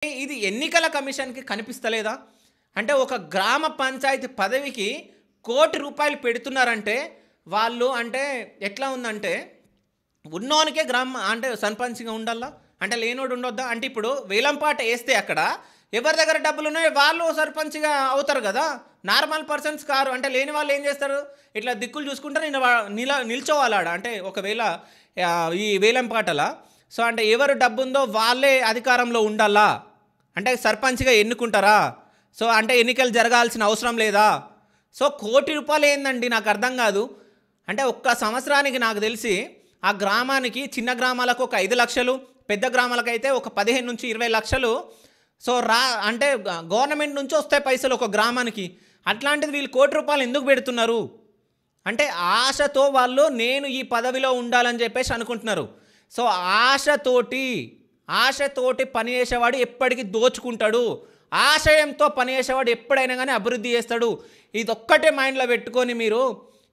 ఇది ఎన్నికల కమిషన్‌కి కనిపిస్తలేదా? అంటే ఒక గ్రామ పంచాయతీ పదవికి ₹1,00,00,000 పెడుతున్నారంటే వాళ్ళు అంటే ఎట్లా ఉందంటే ఉన్నోనికే అంటే సర్పంచ్‌గా ఉండాలా? అంటే లేనోడు ఉండొద్దా? అంటే ఇప్పుడు వేలంపాట ఏస్తే అక్కడ ఎవరి దగ్గర డబ్బులున్నాయో వాళ్ళు సర్పంచ్‌గా అవుతారు గదా! Normal persons car. అంటే లేని వాళ్ళు ఏం చేస్తారు? ఇట్లా దిక్కులు చూసుకుంటా నిల్చోవాలాడ. అంటే ఒకవేళ ఈ వేలంపాటల సో, అంటే ఎవరు డబ్బుందో వాళ్ళే అధికారంలో ఉండాలా? అంటే సర్పంచ్‌గా ఎన్నుకుంటారా? సో, అంటే ఎన్నికలు జరగాల్సిన అవసరం లేదా? సో, ₹1,00,00,000 ఏందండి నాకర్థం గాదు. అంటే ఒక్క సంవత్సరానికి నాకు తెలిసి ఆ గ్రామానికి చిన్న గ్రామాలకు ఒక 5,00,000 పెద్ద గ్రామాలకైతే ఒక 15-20 లక్షలు సో, అంటే గవర్నమెంట్ నుంచి వస్తాయి పైసలు ఒక గ్రామానికి. అట్లాంటిది వీళ్ళు ₹1,00,00,000 ఎందుకు పెడుతున్నారు? అంటే ఆశతో వాళ్ళు నేను ఈ పదవిలో ఉండాలని చెప్పేసి అనుకుంటున్నారు. సో, ఆశతోటి పని చేసేవాడు ఎప్పటికీ దోచుకుంటాడు. ఆశయంతో పని చేసేవాడు ఎప్పుడైనా గానీ అభివృద్ధి చేస్తాడు. ఇదొక్కటే మైండ్‌లో పెట్టుకొని మీరు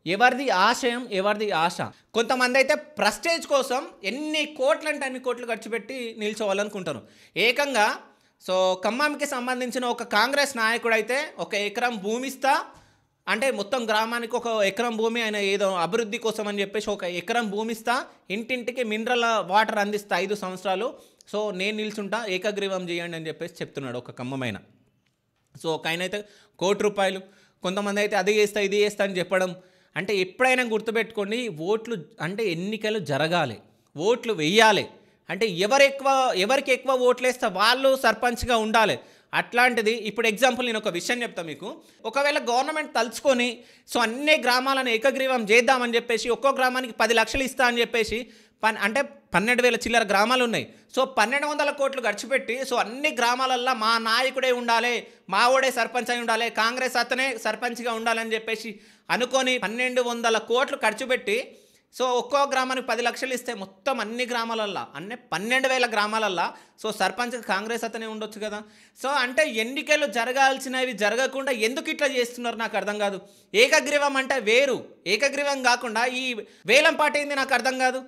ఎవరిది ఆశయం, ఎవరిది ఆశ. కొంతమందైతే ప్రెస్టేజ్ కోసం ఎన్ని కోట్లంటే అన్ని కోట్లు ఖర్చు పెట్టి నిల్చోవాలనుకుంటారు. ఏకంగా సో, ఖమ్మంకి సంబంధించిన ఒక కాంగ్రెస్ నాయకుడైతే ఒక ఎకరం భూమిస్తా అంటే మొత్తం గ్రామానికి ఒక ఎకరం భూమి ఆయన ఏదో అభివృద్ధి కోసం అని చెప్పేసి ఒక ఎకరం భూమిస్తా, ఇంటింటికి మినరల్ వాటర్ అందిస్తా 5 సంవత్సరాలు. సో, నేను నిల్చుంటా ఏకగ్రీవం చేయండి అని చెప్పేసి చెప్తున్నాడు ఒక ఖమ్మమైన. సో, ఒక ఆయనైతే ₹1,00,00,000 కొంతమంది అయితే అది చేస్తా, ఇది చేస్తా అని చెప్పడం. అంటే ఎప్పుడైనా గుర్తుపెట్టుకోండి ఓట్లు అంటే ఎన్నికలు జరగాలి. ఓట్లు వెయ్యాలి. అంటే ఎవరికి ఎక్కువ ఓట్లేస్తే వాళ్ళు సర్పంచ్‌గా ఉండాలి. అట్లాంటిది ఇప్పుడు ఎగ్జాంపుల్ నేను ఒక విషయం చెప్తా మీకు. ఒకవేళ గవర్నమెంట్ తలుచుకొని సో, అన్ని గ్రామాలను ఏకగ్రీవం చేద్దామని చెప్పేసి ఒక్కో గ్రామానికి 10,00,000 ఇస్తా అని చెప్పేసి అంటే 12,000 చిల్లర గ్రామాలున్నాయి. సో, 1,200 కోట్లు ఖర్చు పెట్టి సో, అన్ని గ్రామాలల్లో మా నాయకుడే ఉండాలి, మావోడే సర్పంచ్ అయి ఉండాలి, కాంగ్రెస్ అతనే సర్పంచ్‌గా ఉండాలని చెప్పేసి అనుకొని 1,200 కోట్లు ఖర్చు పెట్టి సో, ఒక్కో గ్రామానికి 10,00,000 ఇస్తే మొత్తం అన్ని గ్రామాలల్లో 12,000 గ్రామాలల్లో సో, సర్పంచ్ కాంగ్రెస్ అతనే ఉండొచ్చు కదా! సో, అంటే ఎన్నికలు జరగాల్సినవి జరగకుండా ఎందుకు ఇట్లా చేస్తున్నారు నాకు అర్థం కాదు. ఏకగ్రీవం అంటే వేరు. ఏకగ్రీవం కాకుండా ఈ వేలం పాట ఏంది నాకు అర్థం కాదు.